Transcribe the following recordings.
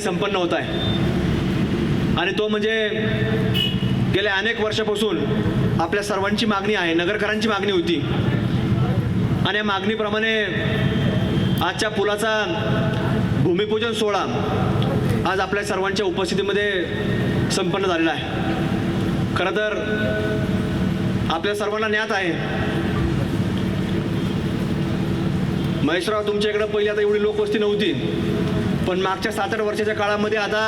संपन्न होत आहे आणि तो म्हणजे गेल्या अनेक वर्षापासून आपल्या सर्वांची मागणी आहे, नगरकरांची मागणी होती आणि या मागणीप्रमाणे आजच्या पुलाचा भूमिपूजन सोहळा आज आपल्या सर्वांच्या उपस्थितीमध्ये संपन्न झालेला आहे। खरं तर आपल्या सर्वांना ज्ञात आहे महेशराव, तुमच्या इकडं पहिली आता एवढी लोकवस्ती नव्हती, पण मागच्या 7-8 वर्षाच्या काळामध्ये आता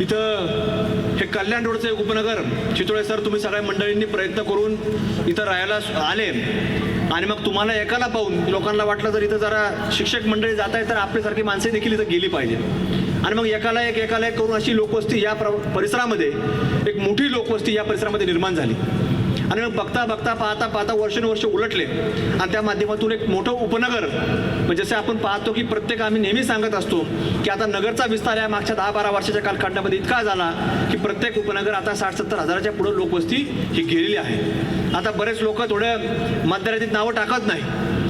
इथं हे कल्याण रोडचं एक उपनगर चितोळे सर तुम्ही सगळ्या मंडळींनी प्रयत्न करून इथं राहायला आले आणि मग तुम्हाला एकाला पाहून लोकांना वाटलं जर इथं जरा शिक्षक मंडळी जात आहे तर आपल्यासारखी माणसे देखील इथं गेली पाहिजे आणि मग एकाला एक करून अशी लोकवस्ती या परिसरामध्ये एक मोठी लोकवस्ती या परिसरामध्ये निर्माण झाली आणि मग बघता पाहता वर्षानुवर्ष उलटले आणि त्या माध्यमातून एक मोठं उपनगर म्हणजे जसे आपण पाहतो की प्रत्येक आम्ही नेहमी सांगत असतो की आता नगरचा विस्तार या मागच्या 10-12 वर्षाच्या कालखंडामध्ये इतका झाला की प्रत्येक उपनगर आता 60-70 हजाराच्या पुढे लोकवस्ती ही गेलेली आहे। आता बरेच लोक थोड्या मध्यरात्रीत नावं टाकत नाही,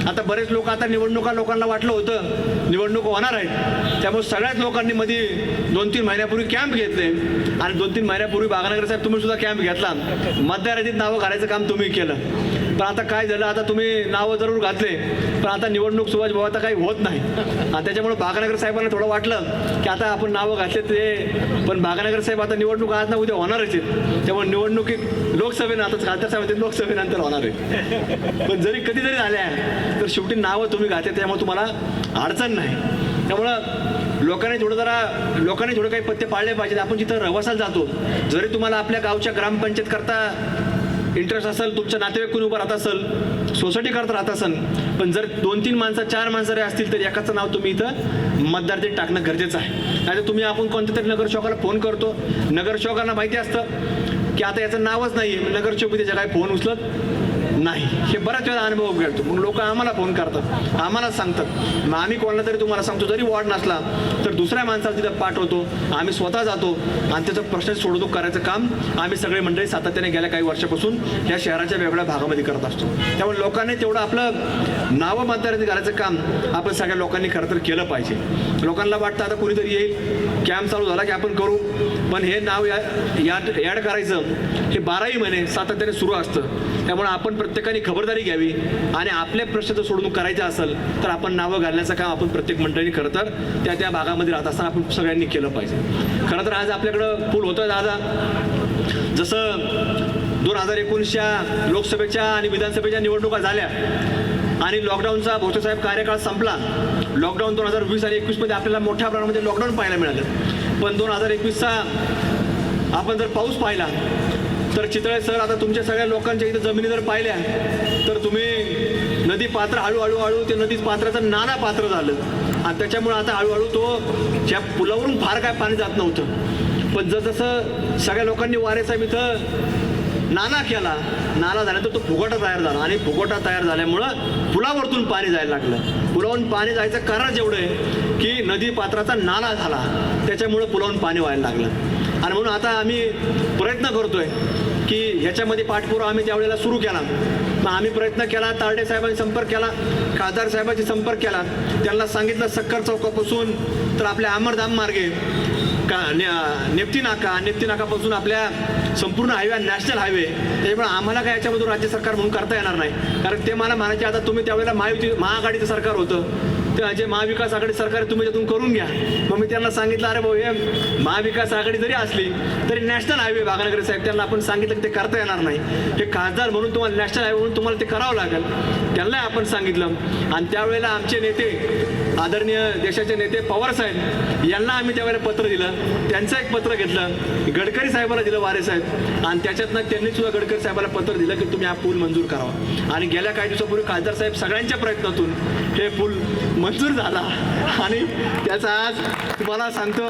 आता बरेच लोक आता निवडणुका लोकांना वाटलं होतं निवडणूक होणार आहेत त्यामुळे सगळ्याच लोकांनी मध्ये 2-3 महिन्यापूर्वी कॅम्प घेतले आणि 2-3 महिन्यापूर्वी बागानगर साहेब तुम्ही सुद्धा कॅम्प घेतला, मध्यरात्रीत नावं घालायचं काम तुम्ही केलं। पण आता काय झालं, आता तुम्ही नावं जरूर घातले पण आता निवडणूक सुभाष भाऊ आता काही होत नाही आणि त्याच्यामुळे बागानगर साहेबांना थोडं वाटलं की आता आपण नावं घातले ते, पण बागानगर साहेब आता निवडणूक आज ना उद्या होणारच आहेत त्यामुळे निवडणुकीत लोकसभेनं आता खासदार साहेब लोकसभेनंतर होणार आहे पण जरी कधी जरी झाल्या तर शेवटी नावं तुम्ही घातले त्यामुळे तुम्हाला अडचण नाही। त्यामुळं लोकांनी थोडं काही पत्ते पाळले पाहिजेत। आपण जिथं रहिवासाला जातो जरी तुम्हाला आपल्या गावच्या ग्रामपंचायत करता इंटरेस्ट असेल, तुमच्या नातेवाईक कोणी उभं राहत असेल, सोसायटी करता राहत असेल, पण जर 2-3 माणसं 4 माणसं जरी असतील तर एकाचं नाव तुम्ही इथं मतदारतीत टाकणं गरजेचं आहे। नाही तुम्ही आपण कोणत्या तरी नगरसेवकाला फोन करतो, नगरसेवकांना माहिती असतं की आता याचं नावच नाही, नगरसेवक त्याच्या काही फोन उचलत नाही, हे बऱ्याच वेळा अनुभव घेतो। मग लोक आम्हाला फोन करतात, आम्हाला सांगतात, मग आम्ही कोणाला तरी तुम्हाला सांगतो जरी वॉर्ड नसला तर दुसऱ्या माणसाला तिथं पाठवतो, आम्ही स्वतः जातो आणि त्याचं प्रश्न सोडवणूक करायचं काम आम्ही सगळे मंडळी सातत्याने गेल्या काही वर्षापासून या शहराच्या वेगवेगळ्या भागामध्ये करत असतो। त्यामुळे लोकांनी तेवढं आपलं नावं मतदारांनी घालायचं काम आपण सगळ्या लोकांनी खरं तर केलं पाहिजे। लोकांना वाटतं आता कुणीतरी येईल, कॅम्प चालू झाला की आपण करू, पण हे नाव ॲड करायचं हे 12ही महिने सातत्याने सुरू असतं। त्यामुळे आपण प्रत्येकाने खबरदारी घ्यावी आणि आपल्या प्रश्नाचं सोडवणूक करायचं असेल तर आपण नावं घालण्याचं काम आपण प्रत्येक मंडळीने खरं तर त्या भागामध्ये राहत असताना आपण सगळ्यांनी केलं पाहिजे। खरं तर आज आपल्याकडं पूल होतोय दादा, जसं 2019च्या लोकसभेच्या आणि विधानसभेच्या निवडणुका झाल्या आणि लॉकडाऊनचा भोसलेसाहेब कार्यकाळ संपला, लॉकडाऊन 2020 आणि 2021मध्ये आपल्याला मोठ्या प्रमाणामध्ये लॉकडाऊन पाहायला मिळालं, पण 2021चा आपण जर पाऊस पाहिला तर चितळे सर आता तुमच्या सगळ्या लोकांच्या इथं जमिनी जर पाहिल्या तर तुम्ही नदी पात्र हळूहळू ते नदी पात्राचं नाना पात्र झालं आणि त्याच्यामुळे आता हळूहळू तो ज्या पुलावरून फार काय पाणी जात नव्हतं, पण जसं सगळ्या लोकांनी वारेसाहेब इथं नाला केला, नाला झाल्यानंतर तो फुगोटा तयार झाला आणि फुगोटा तयार झाल्यामुळं पुलावरतून पाणी जायला लागलं। पुलावरून पाणी जायचं कारण एवढं आहे की नदी पात्राचा नाला झाला त्याच्यामुळं पुलावरून पाणी व्हायला लागलं आणि म्हणून आता आम्ही प्रयत्न करतोय की ह्याच्यामध्ये पाठपुरावा आम्ही त्यावेळेला सुरू केला, मग आम्ही प्रयत्न केला, तारडे साहेबांनी संपर्क केला, खासदार साहेबांशी संपर्क केला, त्यांना सांगितलं सक्कर चौकापासून तर आपल्या अमरधाम मार्गे नेप्ती नाकापासून आपल्या संपूर्ण हायवे नॅशनल हायवे, त्याच्यामुळे आम्हाला काय याच्यामधून राज्य सरकार म्हणून करता येणार नाही, कारण ते मला म्हणायचे आता तुम्ही त्यावेळेला महाआघाडीचं सरकार होतं ते जे महाविकास आघाडी सरकार तुम्ही त्यातून करून घ्या। मग मी त्यांना सांगितलं अरे भाऊ हे महाविकास आघाडी जरी असली तरी नॅशनल हायवे बागानगर साहेब, त्यांना आपण सांगितलं की ते करता येणार नाही, हे खासदार म्हणून तुम्हाला नॅशनल हायवे म्हणून तुम्हाला ते करावं लागेल, त्यांना आपण सांगितलं आणि त्यावेळेला आमचे नेते आदरणीय देशाचे नेते पवार साहेब यांना आम्ही त्यावेळेला पत्र दिलं, त्यांचं एक पत्र घेतलं, गडकरी साहेबांना दिलं वारे साहेब आणि त्याच्यातनं त्यांनी सुद्धा गडकरी साहेबांना पत्र दिलं की तुम्ही हा पूल मंजूर करावा आणि गेल्या काही दिवसापूर्वी खासदार साहेब सगळ्यांच्या प्रयत्नातून हे पूल मंजूर झाला आणि त्याचा आज तुम्हाला सांगतो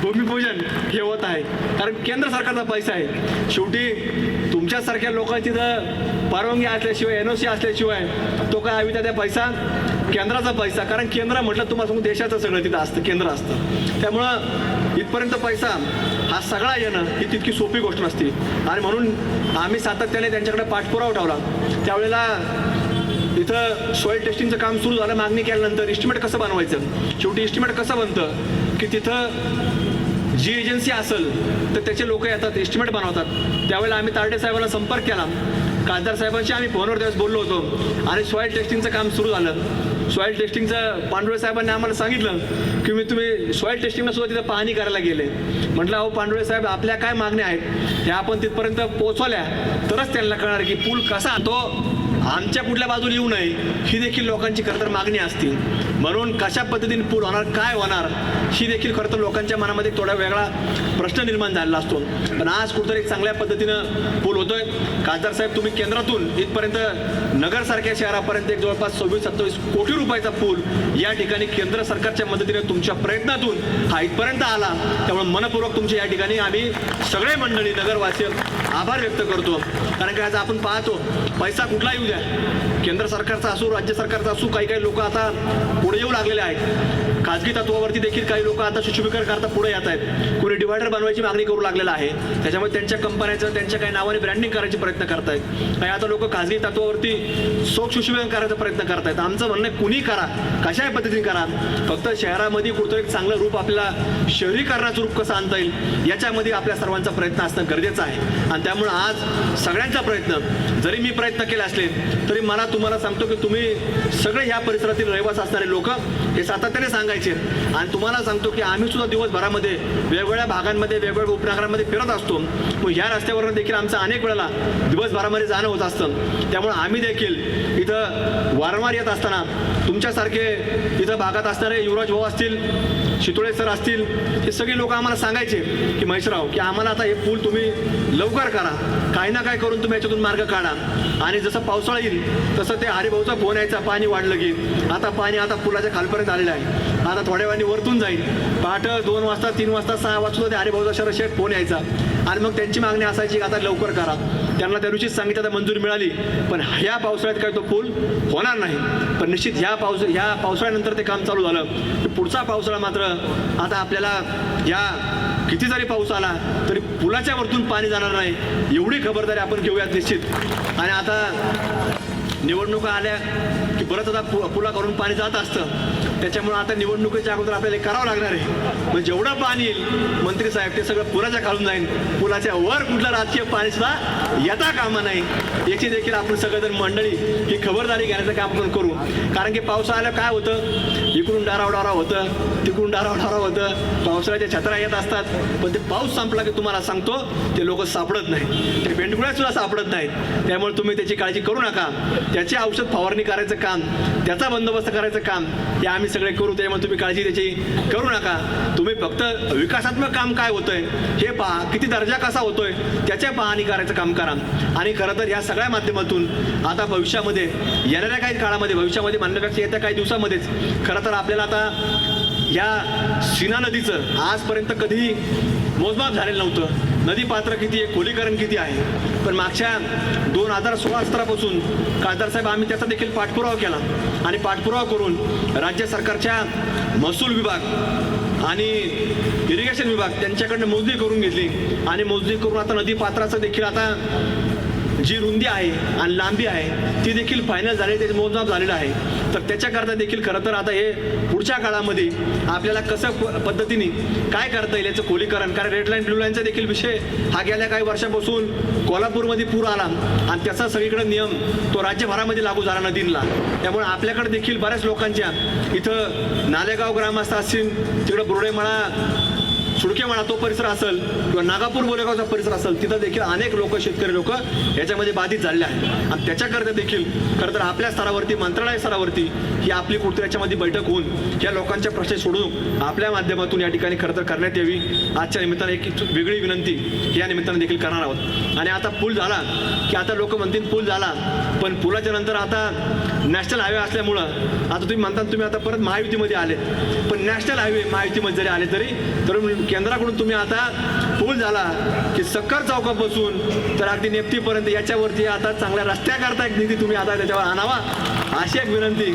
भूमिपूजन हे होत आहे, कारण केंद्र सरकारचा पैसा आहे। शेवटी तुमच्यासारख्या लोकांची जर परवानगी असल्याशिवाय NOC असल्याशिवाय तो काय हवी त्या पैसा केंद्राचा पैसा, कारण केंद्र म्हटलं तुम्हाला सांगू देशाचं सगळं तिथं असतं, केंद्र असतं, त्यामुळं इथपर्यंत पैसा हा सगळा येणं ही तितकी सोपी गोष्ट नसते आणि म्हणून आम्ही सातत्याने त्यांच्याकडे पाठपुरावा ठेवला। त्यावेळेला इथं सॉईल टेस्टिंगचं काम सुरू झालं, मागणी केल्यानंतर एस्टिमेट कसं बनवायचं, शेवटी एस्टिमेट कसं बनतं की तिथं जी एजन्सी असेल तर त्याचे लोक येतात, एस्टिमेट बनवतात. त्यावेळेला आम्ही तारडे साहेबांना संपर्क केला, खासदार साहेबांशी आम्ही फोनवर त्यावेळेस बोललो होतो आणि सॉईल टेस्टिंगचं काम सुरू झालं. सॉईल टेस्टिंगचं पांडुळे साहेबांनी आम्हाला सांगितलं की तुम्ही सॉईल टेस्टिंगला सुद्धा तिथं पाहणी करायला गेले. म्हटलं अहो पांडुळे साहेब, आपल्या काय मागण्या आहेत त्या आपण तिथपर्यंत पोहोचवल्या तरच त्यांना कळणार की पूल कसा तो आमच्या कुठल्या बाजूला येऊ नये ही देखील लोकांची खरं तर मागणी असते. म्हणून कशा पद्धतीने पूल होणार, काय होणार ही देखील खरं तर लोकांच्या मनामध्ये थोडा वेगळा प्रश्न निर्माण झालेला असतो. पण आज कुठेतरी चांगल्या पद्धतीनं पूल होतोय. खासदार साहेब, तुम्ही केंद्रातून इथपर्यंत नगरसारख्या शहरापर्यंत एक जवळपास 26-27 कोटी रुपयाचा पूल या ठिकाणी केंद्र सरकारच्या मदतीने तुमच्या प्रयत्नातून हा इथपर्यंत आला. त्यामुळे मनपूर्वक तुमच्या या ठिकाणी आम्ही सगळे मंडळी नगरवासी आभार व्यक्त करतो. कारण की आज आपण पाहतो पैसा कुठला येऊ द्या, केंद्र सरकारचा असो राज्य सरकारचा असो, काही काही लोक आता पुढे येऊ लागलेले आहेत. खाजगी तत्वावरती देखील काही लोक आता सुशोभीकरण करता पुढे येत आहेत. कुणी डिवायडर बनवायची मागणी करू लागलेला आहे. त्याच्यामुळे त्यांच्या कंपन्याचं त्यांच्या काही नावाने ब्रँडिंग करायचे प्रयत्न करतायत. काही आता लोक खाजगी तत्वावरती सुशोभीकरण करायचा प्रयत्न करतायत. आमचं म्हणणं कुणी करा, कशाही पद्धतीने करा, फक्त शहरामध्ये कुठं एक चांगलं रूप, आपल्याला शहरीकरणाचं रूप कसं आणता येईल याच्यामध्ये आपल्या सर्वांचा प्रयत्न असणं गरजेचं आहे. आणि त्यामुळे आज सगळ्यांचा प्रयत्न, जरी मी प्रयत्न केले असले तरी मला तुम्हाला सांगतो की तुम्ही सगळे ह्या परिसरातील रहिवासी असणारे लोक हे सातत्याने सांगायचे. आणि तुम्हाला सांगतो की आम्ही सुद्धा दिवसभरामध्ये वेगवेगळ्या भागांमध्ये वेगवेगळ्या उपनगरांमध्ये फिरत असतो. मग ह्या रस्त्यावरून देखील आमचं अनेक वेळेला दिवसभरामध्ये जाणं होत असतं. त्यामुळे आम्ही देखील इथं वारंवार येत असताना तुमच्यासारखे इथं भागात असणारे युवराज भाऊ असतील, शितोळे सर असतील, हे सगळे लोक आम्हाला सांगायचे की महेशराव की आम्हाला आता हे पूल तुम्ही लवकर करा, काही ना काय करून तुम्ही याच्यातून मार्ग काढा. आणि जसं पावसाळा येईल तसं ते हरिभाऊचा फोन यायचा, पाणी वाढलं की आता पाणी आता पुलाच्या खालपर्यंत आलेलं आहे, आता थोड्या वेळाने वरतून जाईल. पहाटे 2 वाजता 3 वाजता 6 वाजता ते हरिभाऊचा शरशेट फोन यायचा आणि मग त्यांची मागणी असायची की आता लवकर करा. त्यांना त्या दिवशीच सांगितलं आता मंजुरी मिळाली, पण ह्या पावसाळ्यात काय तो पूल होणार नाही. पण निश्चित ह्या पावसाळ्यानंतर ते काम चालू झालं. पुढचा पावसाळा मात्र आता आपल्याला या किती जरी पाऊस आला तरी पुलाच्या वरतून पाणी जाणार नाही एवढी खबरदारी आपण घेऊयात निश्चित. आणि आता निवडणुका आल्या की परत आता पुला करून पाणी जात असतं. त्याच्यामुळे आता निवडणुकीच्या अगोदर आपल्याला करावं लागणार आहे. मग जेवढं पाणी येईल मंत्री साहेब ते सगळं पुलाच्या खालून जाईल, पुलाच्या वर कुठलं राजकीय पाणी सुद्धा येता कामा नाही याची देखील आपण सगळेजण मंडळी ही खबरदारी घेण्याचं काम आपण करू. कारण की पावसाळ्याला काय होतं, इकडून डारावडारा होतं, तिकडून डारावडारा होतं, पावसाळ्याच्या छत्र्या येत असतात, पण ते पाऊस संपला की तुम्हाला सांगतो ते लोक सापडत नाही, ते बेंडगुळ्या सुद्धा सापडत नाहीत. त्यामुळे तुम्ही त्याची काळजी करू नका. त्याची औषध फवारणी करायचं काम, त्याचा बंदोबस्त करायचं काम हे आम्ही सगळे करू. त्यामुळे तुम्ही काळजी त्याची करू नका. तुम्ही फक्त विकासात्मक काम काय होतंय हे पहा, किती दर्जा कसा होतोय त्याच्या पाहणी करायचं काम करा. आणि खरं तर या सगळ्या माध्यमातून आता भविष्यामध्ये येणाऱ्या काही काळामध्ये, भविष्यामध्ये म्हणण्यापेक्षा येत्या काही दिवसामध्येच खरं तर आपल्याला आता या सीना नदीचं आजपर्यंत कधीही मोजमाप झालेलं नव्हतं. नदी पात्र किती आहे, खोलीकरण किती आहे, पण मागच्या 2016-17पासून खासदार साहेब आम्ही त्याचा देखील पाठपुरावा केला आणि पाठपुरावा करून राज्य सरकारच्या महसूल विभाग आणि इरिगेशन विभाग त्यांच्याकडनं मोजणी करून घेतली आणि मोजणी करून आता नदी पात्राचं देखील आता जी रुंदी आहे आणि लांबी आहे ती देखील फायनल झाली, त्याचं मोजमाप झालेलं आहे. तर त्याच्याकरता देखील खरं तर आता हे पुढच्या काळामध्ये आपल्याला कसं पद्धतीने काय करता येईल याचं खोलीकरण, कारण रेड लाईन ब्लू लाईनचा देखील विषय हा गेल्या काही वर्षापासून कोल्हापूरमध्ये पूर आला आणि त्याचा सगळीकडे नियम तो राज्यभरामध्ये लागू झाला नदींना. त्यामुळे आपल्याकडे देखील बऱ्याच लोकांच्या इथं नालेगाव ग्रामस्थ असतील, तिकडं बुरडेमळा सुडकेमाळा तो परिसर असेल किंवा नागापूर बोलेगावचा परिसर असेल, तिथं देखील अनेक लोक, शेतकरी लोक याच्यामध्ये बाधित झाले आहेत. आणि त्याच्याकरता देखील खरं तर आपल्या स्तरावरती, मंत्रालय स्तरावरती ही आपली कुठे याच्यामध्ये बैठक होऊन या लोकांच्या प्रश्न सोडून आपल्या माध्यमातून या ठिकाणी खरं तर करण्यात यावी. आजच्या निमित्तानं एक वेगळी विनंती या निमित्तानं देखील करणार आहोत. आणि आता पूल झाला की आता लोक म्हणतील पूल झाला, पण पुलाच्या नंतर आता नॅशनल हायवे असल्यामुळं आता तुम्ही म्हणता तुम्ही आता परत महायुतीमध्ये आलेत, पण नॅशनल हायवे महायुतीमध्ये जरी आले तरी केंद्राकडून तुम्ही आता पूल झाला की सक्कर चौकापासून तर अगदी नेप्तीपर्यंत याच्यावरती आता चांगल्या रस्त्याकरता एक निधी तुम्ही आता त्याच्यावर आणावा अशी एक विनंती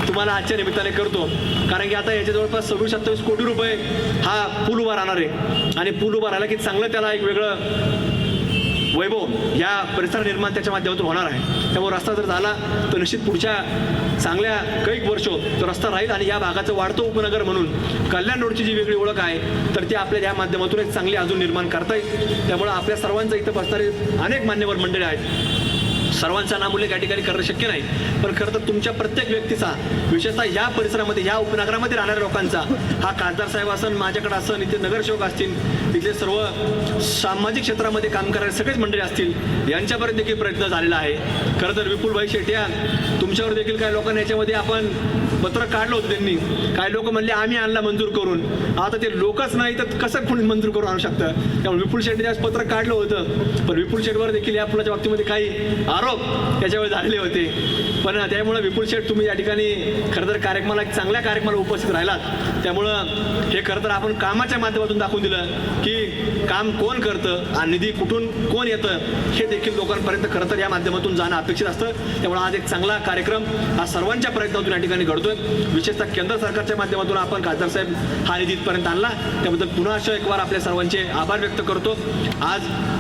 तुम्हाला आजच्या निमित्ताने करतो. कारण की आता याच्या जवळपास 26-27 कोटी रुपये हा पूल उभा राहणार आहे आणि पूल उभा राहिला की चांगलं त्याला एक वेगळं वैभव या परिसर निर्माण त्याच्या माध्यमातून होणार आहे. त्यामुळे रस्ता जर झाला तर निश्चित पुढच्या चांगल्या कैक वर्ष तो रस्ता राहील आणि या भागाचं वाढतं उपनगर म्हणून कल्याण रोडची जी वेगळी ओळख आहे तर ती आपल्या या माध्यमातून एक चांगली अजून निर्माण करता येईल. त्यामुळे आपल्या सर्वांचं इथं बसणारे अनेक मान्यवर मंडळी आहेत, सर्वांचा नामोल्लेख या ठिकाणी करणं शक्य नाही, पण खरं तर तुमच्या प्रत्येक व्यक्तीचा, विशेषतः या परिसरामध्ये या उपनगरामध्ये राहणाऱ्या लोकांचा, हा खासदार साहेब असन, माझ्याकडे असन, इथे नगरसेवक असतील, इथले सर्व सामाजिक क्षेत्रामध्ये काम करणारे सगळेच मंडळी असतील, यांच्यापर्यंत देखील प्रयत्न झालेला आहे. खरं तर विपुलभाई शेट्या तुमच्यावर देखील काही लोकांनी याच्यामध्ये आपण पत्र काढलं होतं, त्यांनी काही लोक म्हणले आम्ही आणला मंजूर करून, आता ते लोकच नाही तर कसं कोणी मंजूर करून आणू शकतं. त्यामुळे विपुल शेट्टी त्यावेळेस पत्र काढलं होतं, पण विपुल शेटवर देखील या पुलाच्या बाबतीमध्ये काही आरोप त्याच्यावेळी झालेले होते. पण त्यामुळे विपुल शेट तुम्ही या ठिकाणी खरं तर कार्यक्रमाला एक चांगल्या कार्यक्रमाला उपस्थित राहिलात. त्यामुळं हे खरं तर आपण कामाच्या माध्यमातून दाखवून दिलं की काम कोण करतं आणि निधी कुठून कोण येतं हे देखील लोकांपर्यंत खरं तर या माध्यमातून जाणं अपेक्षित असतं. त्यामुळे आज एक चांगला कार्यक्रम हा सर्वांच्या प्रयत्नातून या ठिकाणी घडतोय. विशेषतः केंद्र सरकारच्या माध्यमातून आपण खासदार साहेब हा निधी इथपर्यंत आणला, त्याबद्दल पुन्हा एक वार आपल्या सर्वांचे आभार व्यक्त करतो. आज